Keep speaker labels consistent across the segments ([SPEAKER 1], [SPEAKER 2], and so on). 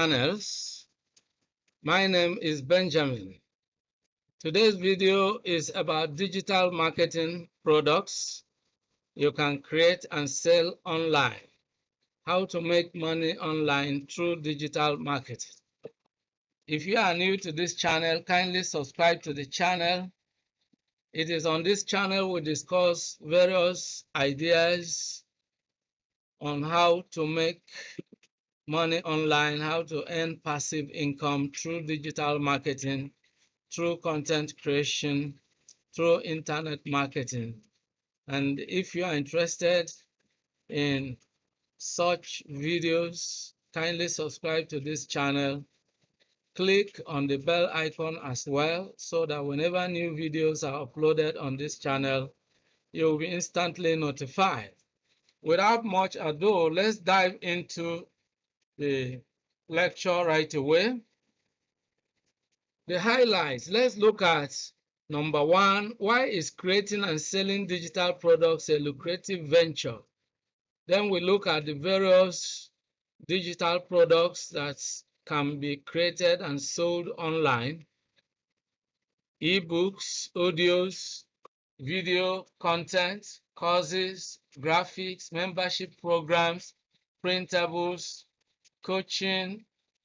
[SPEAKER 1] channels. My name is Benjamin. Today's video is about digital marketing products you can create and sell online. How to make money online through digital marketing. If you are new to this channel, kindly subscribe to the channel. It is on this channel we discuss various ideas on how to make money online, how to earn passive income through digital marketing, through content creation, through internet marketing. And if you are interested in such videos, kindly subscribe to this channel. Click on the bell icon as well so that whenever new videos are uploaded on this channel, you will be instantly notified. Without much ado, let's dive into the lecture right away. The highlights. Let's look at number one. Why is creating and selling digital products a lucrative venture? Then we look at the various digital products that can be created and sold online. Ebooks, audios, video content, courses, graphics, membership programs, printables, coaching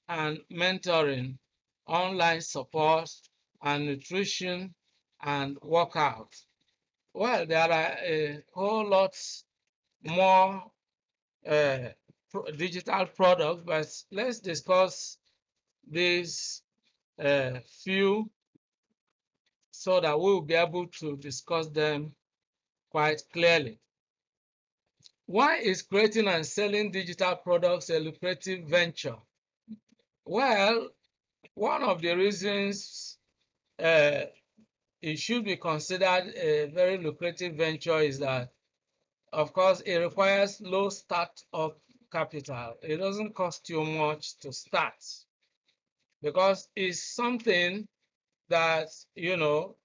[SPEAKER 1] and mentoring, online support, and nutrition and workout. Well, there are a whole lot more digital products, but let's discuss these few so that we will be able to discuss them quite clearly. Why is creating and selling digital products a lucrative venture? Well, one of the reasons it should be considered a very lucrative venture is that, of course, it requires low start-up capital. It doesn't cost you much to start because it's something that, you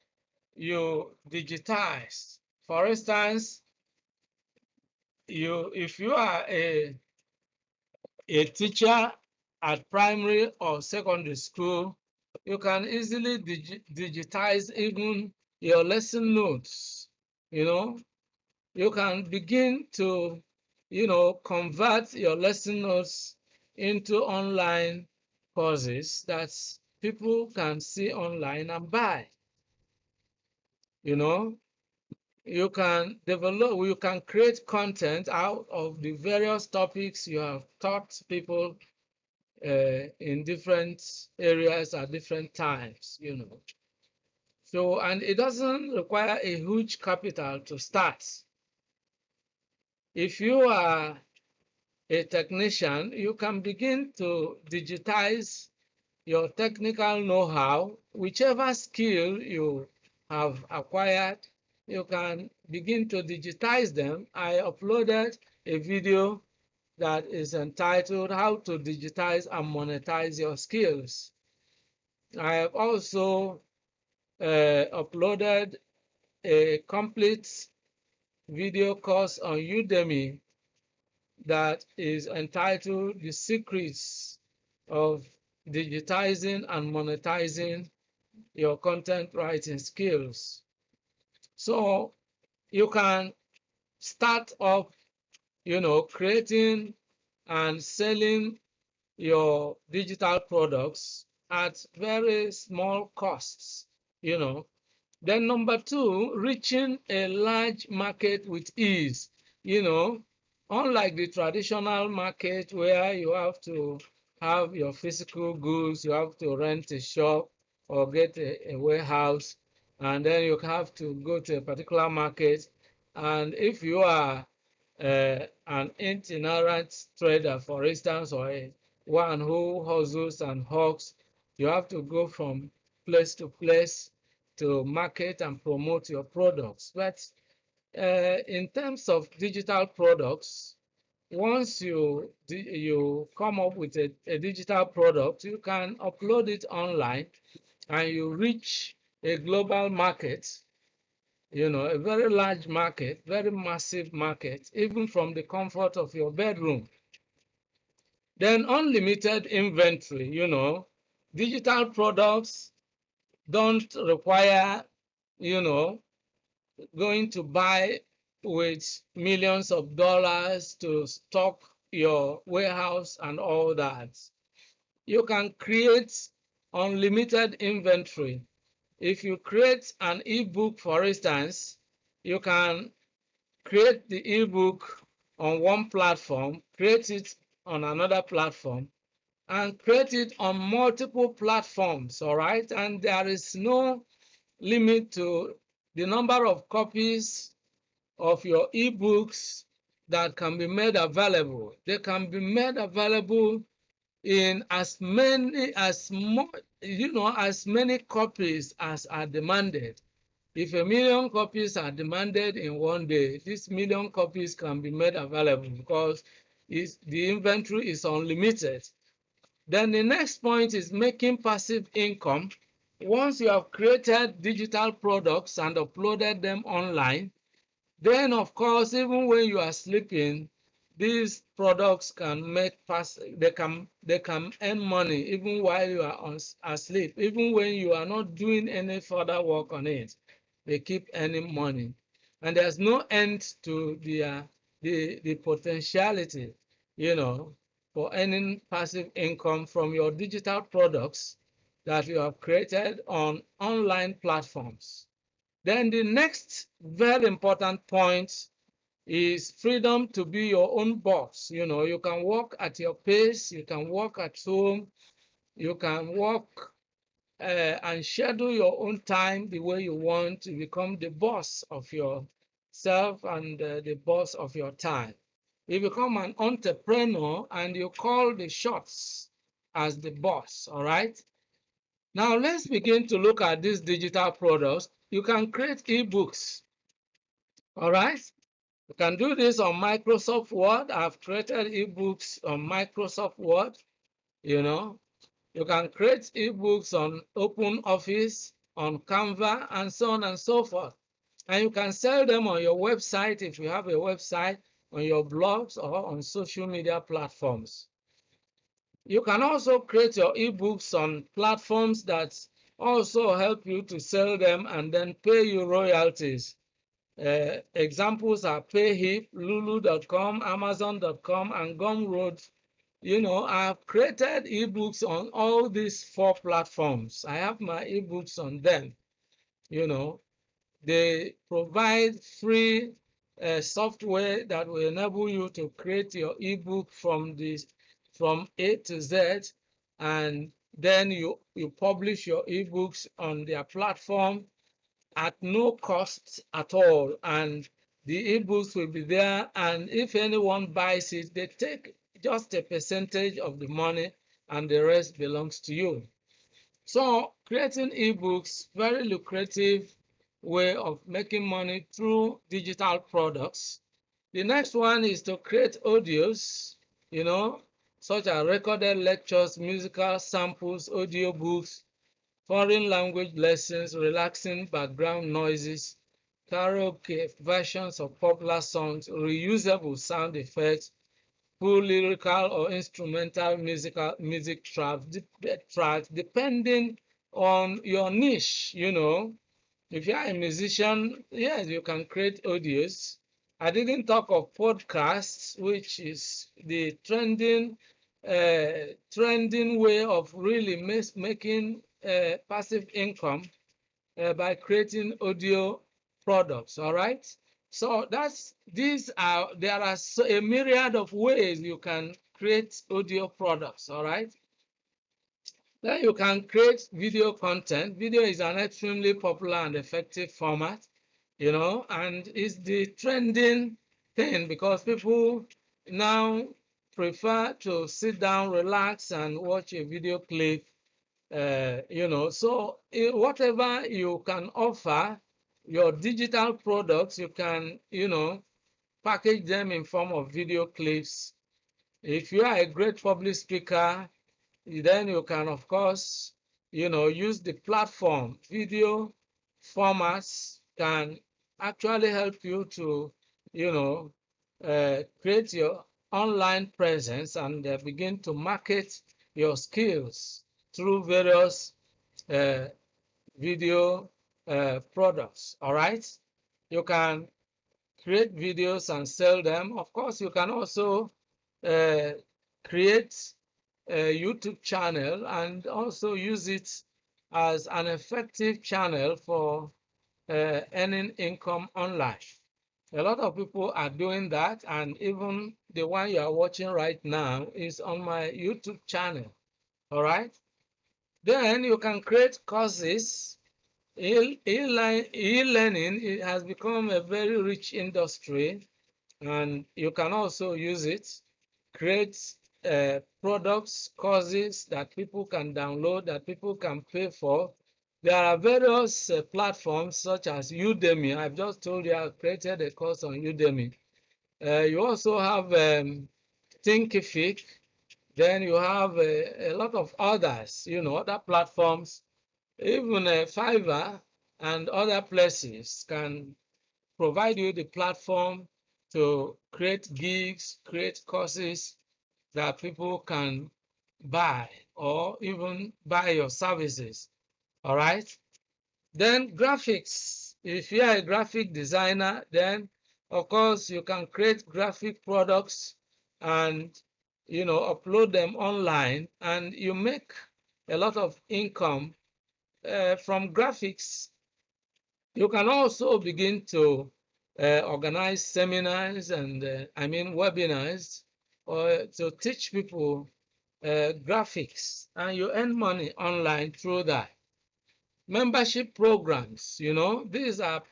[SPEAKER 1] digitize. For instance, if you are a teacher at primary or secondary school, you can easily digitize even your lesson notes. You can begin to, convert your lesson notes into online courses that people can see online and buy. You can develop, you can create content out of the various topics you have taught people in different areas at different times, So, and it doesn't require a huge capital to start. If you are a technician, you can begin to digitize your technical know-how, whichever skill you have acquired, you can begin to digitize them. I uploaded a video that is entitled How to Digitize and Monetize Your Skills. I have also uploaded a complete video course on Udemy that is entitled The Secrets of Digitizing and Monetizing Your Content Writing Skills. So you can start up, creating and selling your digital products at very small costs, Then number two, reaching a large market with ease, Unlike the traditional market where you have to have your physical goods, you have to rent a shop or get a warehouse, and then you have to go to a particular market. And if you are an itinerant trader, for instance, or one who hustles and hawks, you have to go from place to place to market and promote your products. But in terms of digital products, once you come up with a digital product, you can upload it online and you reach a global market, a very large market, very massive market, even from the comfort of your bedroom. Then unlimited inventory, digital products don't require, you know, going to buy with millions of dollars to stock your warehouse and all that. You can create unlimited inventory. If you create an ebook, for instance, you can create the ebook on one platform, create it on another platform, and create it on multiple platforms, all right? And there is no limit to the number of copies of your ebooks that can be made available. They can be made available in as many as much, as many copies as are demanded. If 1,000,000 copies are demanded in one day, these 1,000,000 copies can be made available because the inventory is unlimited. Then the next point is making passive income. Once you have created digital products and uploaded them online, then of course, even when you are sleeping, these products can they can earn money even while you are asleep. Even when you are not doing any further work on it, they keep earning money. And there's no end to the potentiality, for earning passive income from your digital products that you have created on online platforms. Then the next very important point is freedom to be your own boss. You can work at your pace, you can work at home, you can work and schedule your own time the way you want to become the boss of yourself and the boss of your time. You become an entrepreneur and you call the shots as the boss, all right? Now let's begin to look at these digital products. You can create ebooks, all right? You can do this on Microsoft Word. I've created ebooks on Microsoft Word, you know. You can create ebooks on Open Office, on Canva, and so on and so forth. And you can sell them on your website if you have a website, on your blogs, or on social media platforms. You can also create your ebooks on platforms that also help you to sell them and then pay you royalties. Examples are Payhip, Lulu.com, Amazon.com, and Gumroad. I've created ebooks on all these 4 platforms. I have my ebooks on them. They provide free software that will enable you to create your ebook from A to Z, and then you publish your ebooks on their platform at no cost at all, and the ebooks will be there, and if anyone buys it, they take just a percentage of the money and the rest belongs to you. So creating ebooks, very lucrative way of making money through digital products. The next one is to create audios, such as recorded lectures, musical samples, audio books, foreign language lessons, relaxing background noises, karaoke versions of popular songs, reusable sound effects, full lyrical or instrumental music tracks, depending on your niche. If you are a musician, yes, you can create audios. I didn't talk of podcasts, which is the trending way of really making passive income by creating audio products. All right. So there are a myriad of ways you can create audio products. All right. Then you can create video content. Video is an extremely popular and effective format, and it's the trending thing because people now prefer to sit down, relax, and watch a video clip. So whatever you can offer, your digital products, you can, package them in form of video clips. If you are a great public speaker, then you can, of course, use the platform. Video formats can actually help you to, create your online presence and begin to market your skills through various uh, video products. All right, you can create videos and sell them. Of course, you can also uh, create a YouTube channel and also use it as an effective channel for earning income online. A lot of people are doing that, and even the one you are watching right now is on my YouTube channel. All right. Then you can create courses. E-learning it has become a very rich industry, and you can also use it, create products, courses that people can download, that people can pay for. There are various platforms such as Udemy. I've just told you I created a course on Udemy. You also have Thinkific. Then you have a lot of others, other platforms. Even Fiverr and other places can provide you the platform to create gigs, create courses that people can buy or even buy your services. All right. Then graphics. If you are a graphic designer, then of course you can create graphic products and upload them online, and you make a lot of income from graphics. You can also begin to organize seminars and webinars, or to teach people graphics, and you earn money online through that. Membership programs, these are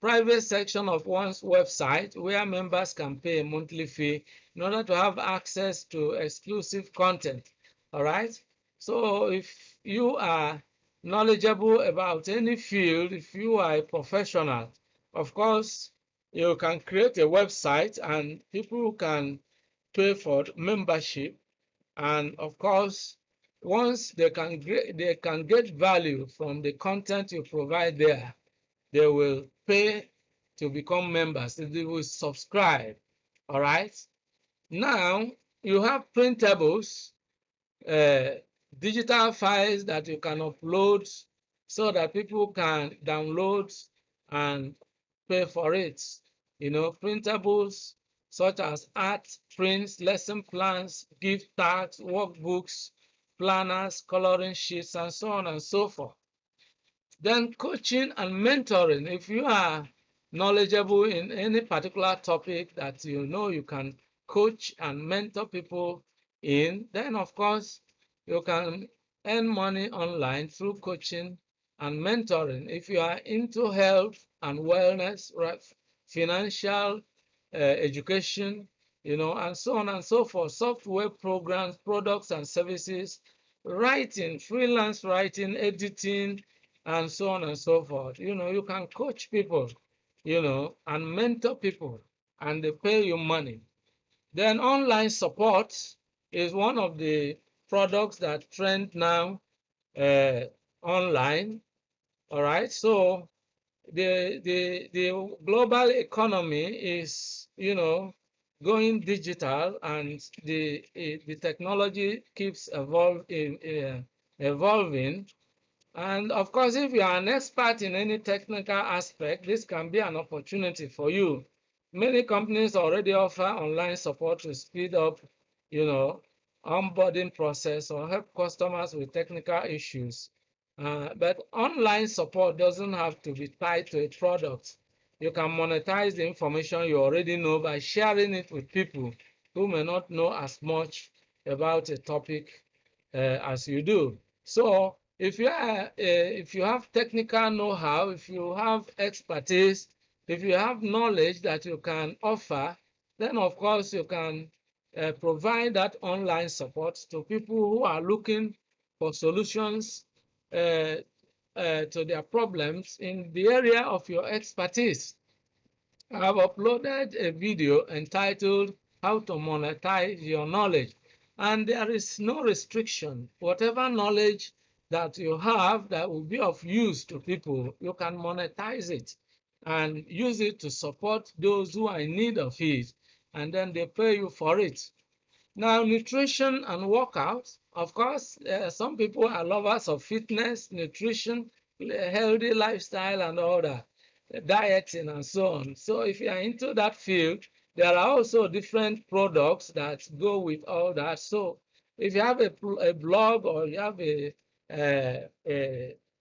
[SPEAKER 1] private section of one's website where members can pay a monthly fee in order to have access to exclusive content. All right. So if you are knowledgeable about any field, if you are a professional, of course, you can create a website and people can pay for membership. And of course, once they can get value from the content you provide there, they will pay to become members. They will subscribe. All right. Now you have printables, uh, digital files that you can upload so that people can download and pay for it. Printables such as art prints, lesson plans, gift tags, workbooks, planners, coloring sheets, and so on and so forth. Then coaching and mentoring. If you are knowledgeable in any particular topic that you can coach and mentor people in, then of course you can earn money online through coaching and mentoring. If you are into health and wellness, right, financial education, and so on and so forth, software programs, products and services, writing, freelance writing, editing, and so on and so forth. You can coach people, and mentor people, and they pay you money. Then online support is one of the products that trend now online. All right. So the global economy is going digital, and the technology keeps evolving. And of course, if you are an expert in any technical aspect, this can be an opportunity for you. Many companies already offer online support to speed up, onboarding process or help customers with technical issues. But online support doesn't have to be tied to a product. You can monetize the information you already know by sharing it with people who may not know as much about a topic as you do. So if you have technical know-how, if you have expertise, if you have knowledge that you can offer, then of course you can provide that online support to people who are looking for solutions uh, to their problems in the area of your expertise. I have uploaded a video entitled How to Monetize Your Knowledge, and there is no restriction. Whatever knowledge that you have that will be of use to people, you can monetize it and use it to support those who are in need of it. and then they pay you for it. Now, nutrition and workout, of course, some people are lovers of fitness, nutrition, healthy lifestyle, and all that, dieting and so on. So if you are into that field, there are also different products that go with all that. So if you have a blog, or you have a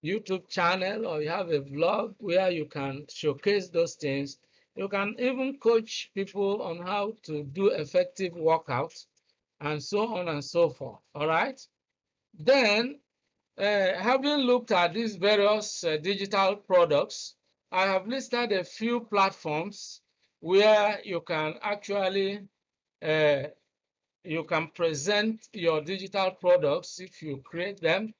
[SPEAKER 1] YouTube channel, or you have a vlog where you can showcase those things, you can even coach people on how to do effective workouts and so on and so forth. All right. Then, having looked at these various digital products, I have listed a few platforms where you can actually uh, you can present your digital products if you create them.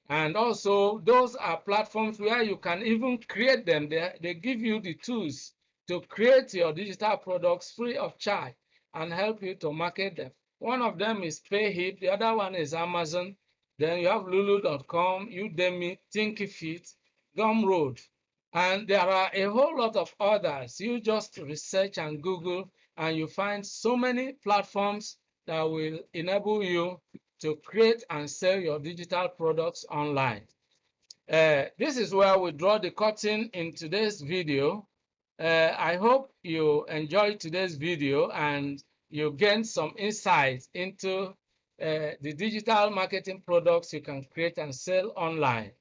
[SPEAKER 1] And also, those are platforms where you can even create them. They give you the tools to create your digital products free of charge and help you to market them. One of them is PayHip, the other one is Amazon. Then you have Lulu.com, Udemy, Thinkific, Gumroad. And there are a whole lot of others. You just research and Google, and you find so many platforms that will enable you to create and sell your digital products online. This is where we draw the curtain in today's video. I hope you enjoyed today's video and you gained some insights into the digital marketing products you can create and sell online.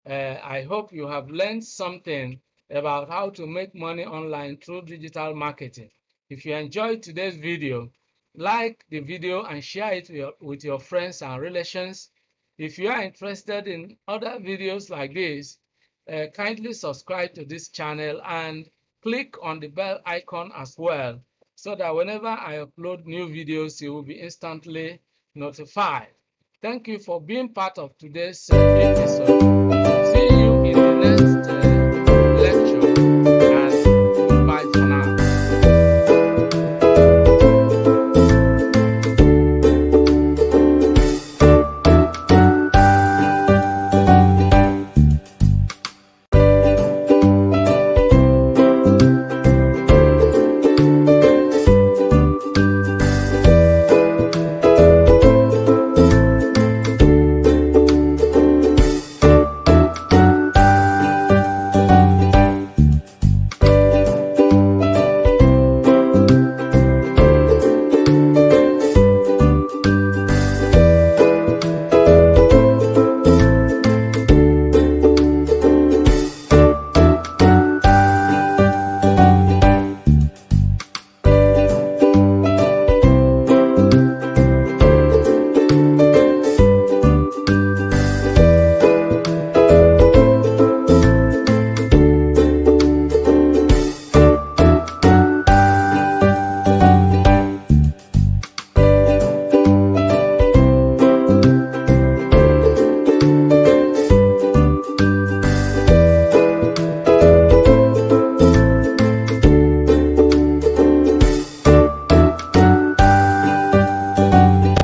[SPEAKER 1] I hope you have learned something about how to make money online through digital marketing. If you enjoyed today's video, like the video and share it with your friends and relations. If you are interested in other videos like this, kindly subscribe to this channel and click on the bell icon as well, so that whenever I upload new videos, you will be instantly notified. Thank you for being part of today's episode. See you in the next